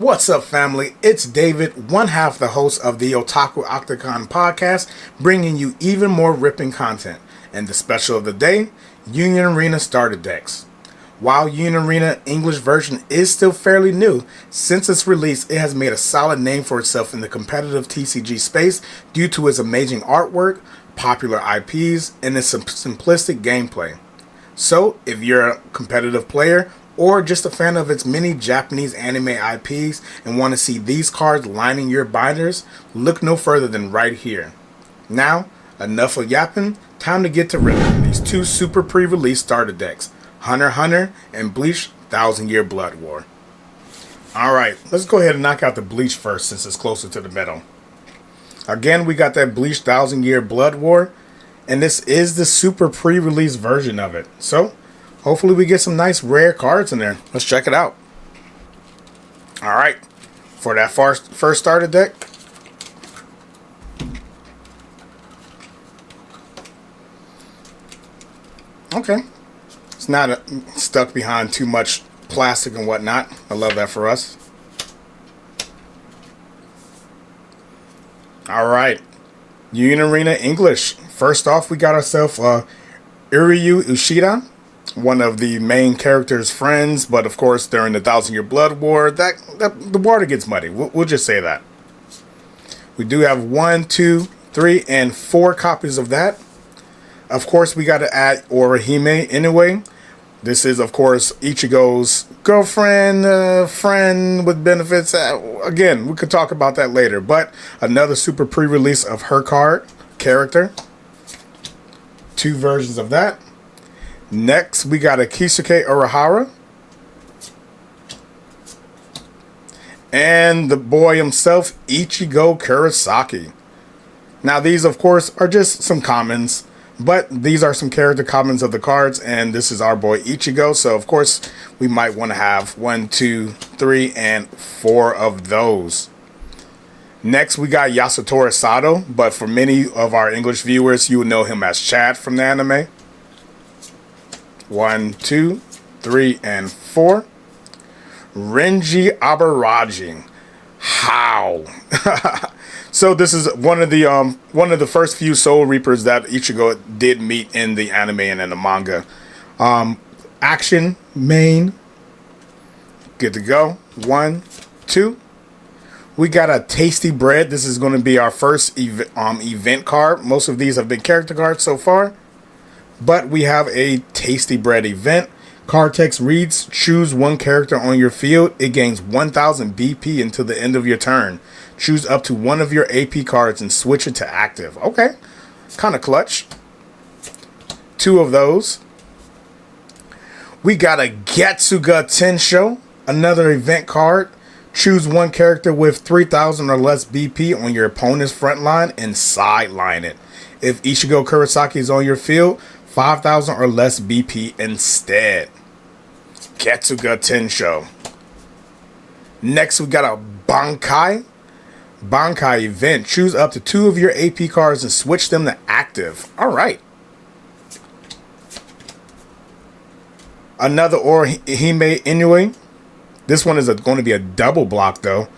What's up, family? It's David, one half the host of the Otaku Octagon podcast, bringing you even more ripping content. And the special of the day, Union Arena starter decks. While Union Arena English version is still fairly new, since its release it has made a solid name for itself in the competitive TCG space due to its amazing artwork, popular IPs, and its simplistic gameplay. So, if you're a competitive player, or just a fan of its many Japanese anime IPs and want to see these cards lining your binders, look no further than right here. Now, enough of yapping, time to get to ripping these two super pre-release starter decks, Hunter x Hunter and Bleach 1000-Year Blood War. Alright, let's go ahead and knock out the Bleach first since it's closer to the middle. Again, we got that Bleach 1000-Year Blood War, and this is the super pre-release version of it. So, hopefully we get some nice rare cards in there. Let's check it out. Alright, for that first starter deck, okay, it's not stuck behind too much plastic and whatnot. I love that for us. Alright, Union Arena English. First off, we got ourselves Iryu Ushida, one of the main character's friends, but of course during the 1000-Year Blood War, the water gets muddy. We'll just say that. We do have 1, 2, 3, and 4 copies of that. Of course, we got to add Orihime anyway. This is, of course, Ichigo's girlfriend, friend with benefits. Again, we could talk about that later, but another super pre-release of her character. 2 versions of that. Next, we got a Kisuke Urahara. And the boy himself, Ichigo Kurosaki. Now, these, of course, are just some commons. But these are some character commons of the cards. And this is our boy Ichigo. So, of course, we might want to have 1, 2, 3, and 4 of those. Next, we got Yasutori Sato. But for many of our English viewers, you would know him as Chad from the anime. 1, 2, 3, and 4. Renji Abaraji. How? So this is one of the first few Soul Reapers that Ichigo did meet in the anime and in the manga. Action main. Good to go. 1, 2. We got a Tasty Bread. This is going to be our first event card. Most of these have been character cards so far. But we have a Tasty Bread event. Card text reads, choose one character on your field. It gains 1000 BP until the end of your turn. Choose up to one of your AP cards and switch it to active. Okay, kind of clutch. 2 of those. We got a Getsuga Tensho, another event card. Choose one character with 3000 or less BP on your opponent's front line and sideline it. If Ichigo Kurosaki is on your field, 5000 or less BP instead. Getsuga Tensho. Next, we got a Bankai event. Choose up to 2 of your AP cards and switch them to active. Alright. Another Orihime Inoue. This one is going to be a double block though.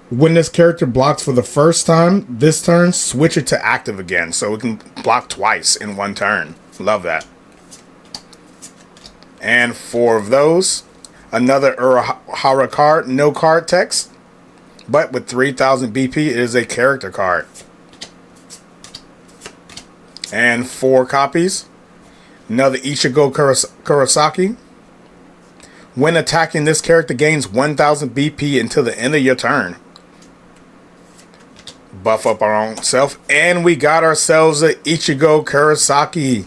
When this character blocks for the first time this turn, switch it to active again. So it can block twice in one turn. Love that. And 4 of those. Another Urahara card. No card text. But with 3000 BP, it is a character card. And 4 copies. Another Ichigo Kurosaki. When attacking, this character gains 1000 BP until the end of your turn. Buff up our own self. And we got ourselves a Ichigo Kurosaki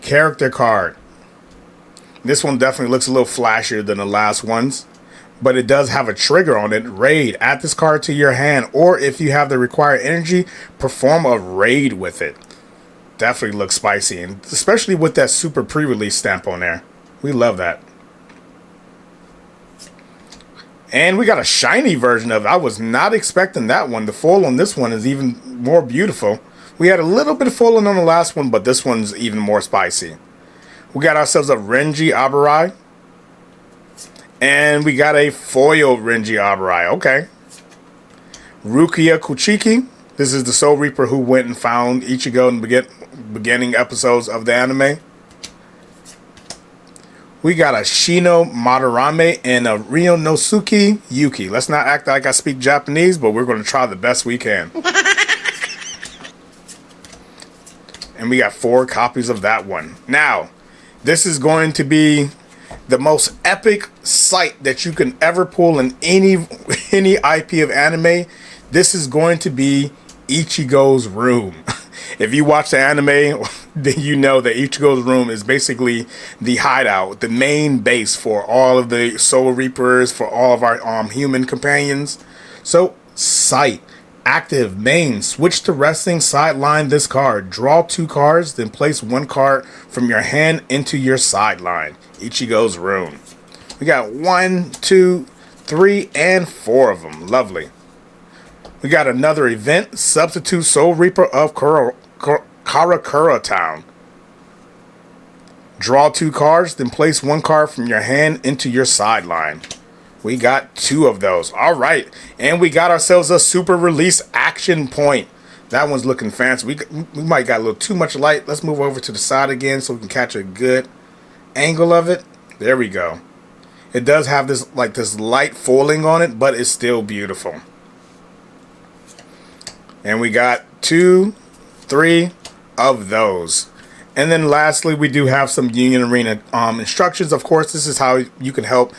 character card. This one definitely looks a little flashier than the last ones. But it does have a trigger on it. Raid. Add this card to your hand. Or if you have the required energy, perform a raid with it. Definitely looks spicy. And especially with that super pre-release stamp on there. We love that. And we got a shiny version of it. I was not expecting that one. The foil on this one is even more beautiful. We had a little bit of foiling on the last one, but this one's even more spicy. We got ourselves a Renji Abarai. And we got a foil Renji Abarai. Okay. Rukia Kuchiki. This is the Soul Reaper who went and found Ichigo in the beginning episodes of the anime. We got a Shino Madarame and a Ryonosuke Yuki. Let's not act like I speak Japanese, but we're going to try the best we can. And we got 4 copies of that one. Now, this is going to be the most epic sight that you can ever pull in any IP of anime. This is going to be Ichigo's room. If you watch the anime, then you know that Ichigo's room is basically the hideout, the main base for all of the Soul Reapers, for all of our human companions. So, sight. Active, main, switch to resting, sideline this card. Draw 2 cards, then place 1 card from your hand into your sideline. Ichigo's room. We got 1, 2, 3, and 4 of them. Lovely. We got another event, Substitute Soul Reaper of Karakura Town. Draw 2 cards, then place 1 card from your hand into your sideline. We got 2 of those. All right. And we got ourselves a super release action point. That one's looking fancy. We might got a little too much light. Let's move over to the side again so we can catch a good angle of it. There we go. It does have this light foiling on it, but it's still beautiful. And we got 2, 3 of those. And then lastly, we do have some Union Arena instructions. Of course, this is how you can help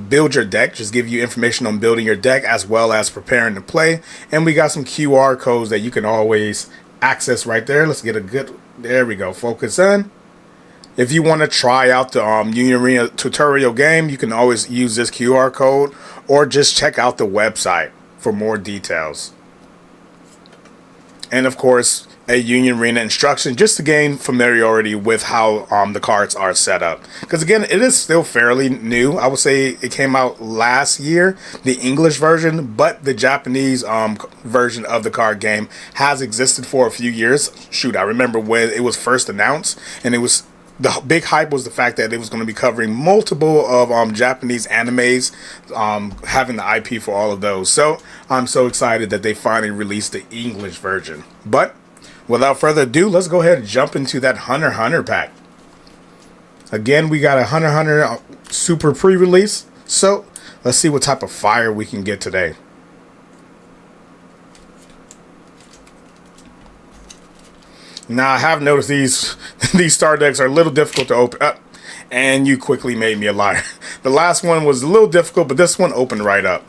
build your deck. Just give you information on building your deck as well as preparing to play. And we got some QR codes that you can always access right there. Let's get a good, there we go, focus in. If you want to try out the Union Arena tutorial game, you can always use this QR code or just check out the website for more details. And of course, a Union Arena instruction just to gain familiarity with how the cards are set up. Because again, it is still fairly new. I would say it came out last year, the English version, but the Japanese version of the card game has existed for a few years. Shoot, I remember when it was first announced, and it was the big hype was the fact that it was going to be covering multiple of Japanese animes, having the IP for all of those. So I'm so excited that they finally released the English version. But without further ado, let's go ahead and jump into that Hunter x Hunter pack. Again, we got a Hunter x Hunter super pre-release. So let's see what type of fire we can get today. Now, I have noticed these star decks are a little difficult to open up, and you quickly made me a liar. The last one was a little difficult, but this one opened right up.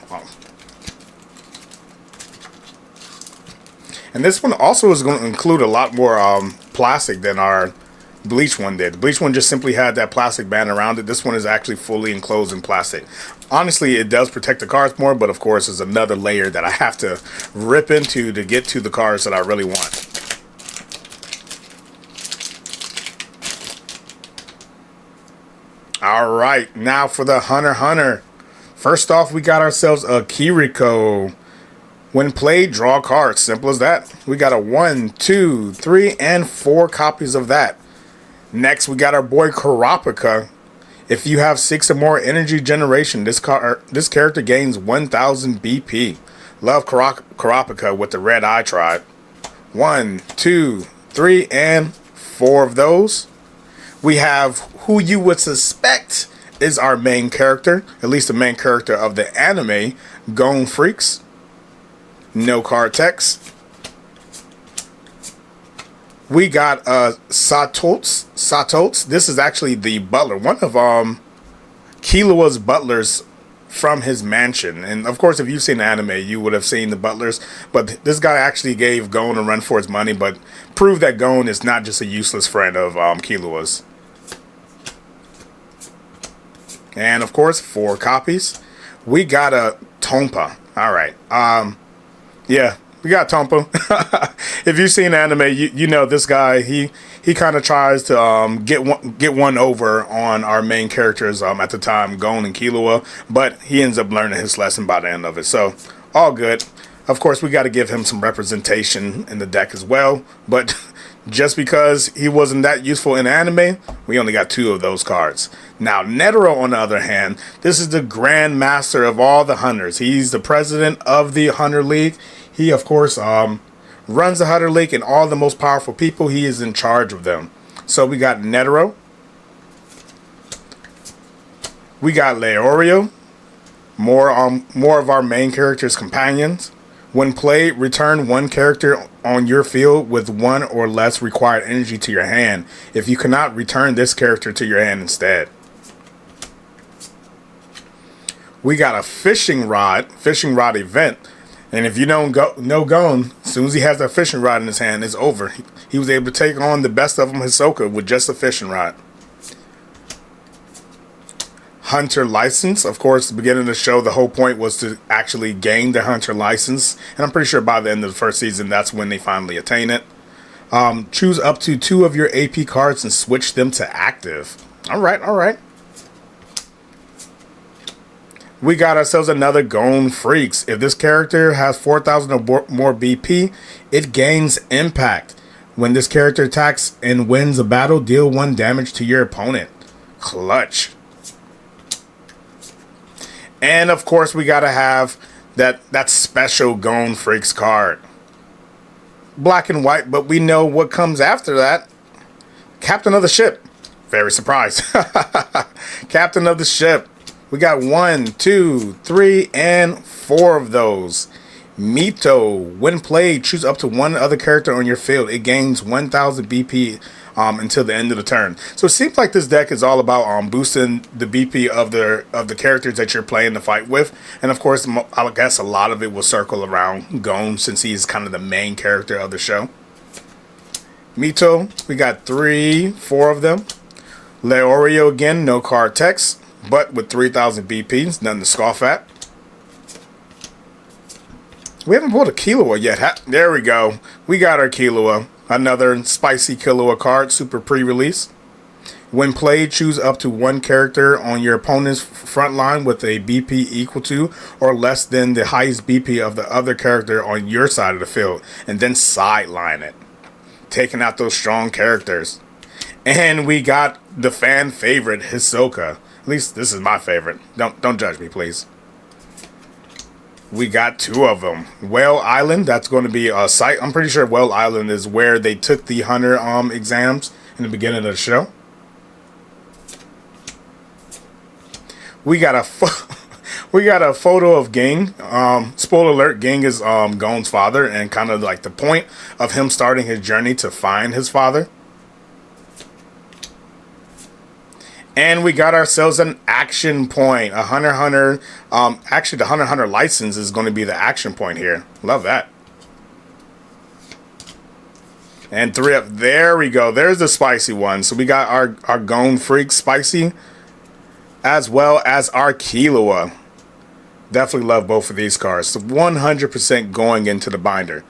And this one also is going to include a lot more plastic than our Bleach one did. The Bleach one just simply had that plastic band around it. This one is actually fully enclosed in plastic. Honestly, it does protect the cards more, but of course, there's another layer that I have to rip into to get to the cards that I really want. Alright, now for the Hunter x Hunter. First off, we got ourselves a Kiriko. When played, draw cards. Simple as that. We got a 1, 2, 3, and 4 copies of that. Next, we got our boy Kurapika. If you have 6 or more energy generation, this character gains 1000 BP. Love Kurapika with the Red Eye Tribe. 1, 2, 3, and 4 of those. We have who you would suspect is our main character, at least the main character of the anime, Gon Freaks. No card text. We got Satots. This is actually the butler, one of Killua's butlers from his mansion. And of course, if you've seen the anime, you would have seen the butlers. But this guy actually gave Gon a run for his money, but proved that Gon is not just a useless friend of Killua's. And of course, 4 copies. We got a Tompa. All right. Yeah, we got Tompa. If you've seen anime, you know this guy. He kind of tries to get one over on our main characters at the time, Gon and Killua, but he ends up learning his lesson by the end of it. So all good. Of course, we got to give him some representation in the deck as well. But just because he wasn't that useful in anime, we only got 2 of those cards. Now, Netero, on the other hand, this is the Grand Master of all the Hunters. He's the president of the Hunter League. He, of course, runs the Hunter League, and all the most powerful people, he is in charge of them. So we got Netero. We got Leorio. More of our main character's companions. When played, return one character on your field with one or less required energy to your hand. If you cannot, return this character to your hand instead. We got a fishing rod event. And if you don't know Gon, as soon as he has that fishing rod in his hand, it's over. He was able to take on the best of them, Hisoka, with just a fishing rod. Hunter license. Of course, at the beginning of the show, the whole point was to actually gain the Hunter license. And I'm pretty sure by the end of the first season, that's when they finally attain it. Choose up to 2 of your AP cards and switch them to active. All right. We got ourselves another Gon Freaks. If this character has 4,000 or more BP, it gains impact. When this character attacks and wins a battle, deal 1 damage to your opponent. Clutch. And of course, we gotta have that special Gon Freaks card. Black and white, but we know what comes after that. Captain of the ship. Very surprised. Captain of the ship. We got 1, 2, 3, and 4 of those. Mito. When played, choose up to 1 other character on your field. It gains 1,000 BP until the end of the turn. So it seems like this deck is all about boosting the BP of the characters that you're playing the fight with. And of course, I guess a lot of it will circle around Gon, since he's kind of the main character of the show. Mito. We got 3, 4 of them. Leorio again, no card text, but with 3,000 BP, nothing to scoff at. We haven't pulled a Killua yet. There we go. We got our Killua. Another spicy Killua card, super pre-release. When played, choose up to 1 character on your opponent's front line with a BP equal to or less than the highest BP of the other character on your side of the field, and then sideline it, taking out those strong characters. And we got the fan favorite, Hisoka. At least this is my favorite. Don't judge me, please. We got 2 of them. Whale Island, that's going to be a site. I'm pretty sure Whale Island is where they took the Hunter exams in the beginning of the show. We got a photo of Ging. Spoiler alert, Ging is Gon's father, and kind of like the point of him starting his journey to find his father. And we got ourselves an action point. A Hunter x Hunter. Actually, the Hunter x Hunter license is going to be the action point here. Love that. And 3 up. There we go. There's the spicy one. So we got our Gon Freak spicy, as well as our Killua. Definitely love both of these cards. So 100% going into the binder.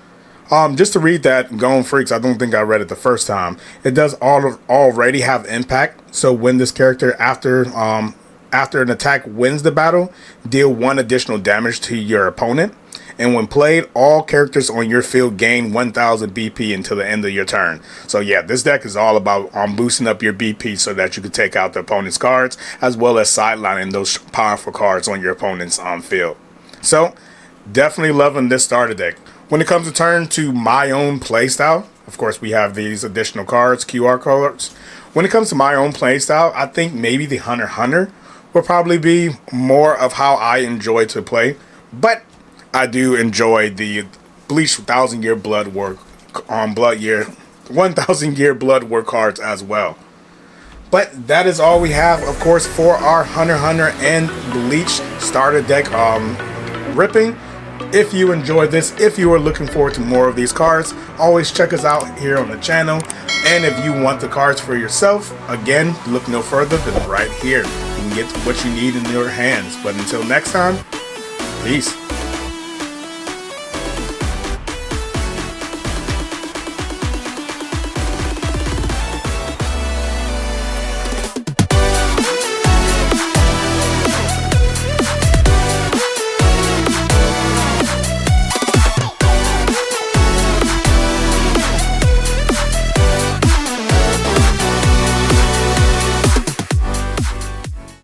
Just to read that Gon Freaks, I don't think I read it the first time. It does already have impact. So when this character, after an attack wins the battle, deal 1 additional damage to your opponent. And when played, all characters on your field gain 1,000 BP until the end of your turn. So yeah, this deck is all about boosting up your BP so that you can take out the opponent's cards, as well as sidelining those powerful cards on your opponent's field. So definitely loving this starter deck. When it comes to turn to my own playstyle, of course, we have these additional cards, QR codes. When it comes to my own playstyle, I think maybe the Hunter x Hunter will probably be more of how I enjoy to play. But I do enjoy the Bleach 1,000 Year Blood War on 1,000 Year Blood War cards as well. But that is all we have, of course, for our Hunter x Hunter and Bleach starter deck ripping. If you enjoyed this, if you are looking forward to more of these cards, always check us out here on the channel. And if you want the cards for yourself, again, look no further than right here. You can get what you need in your hands. But until next time, peace.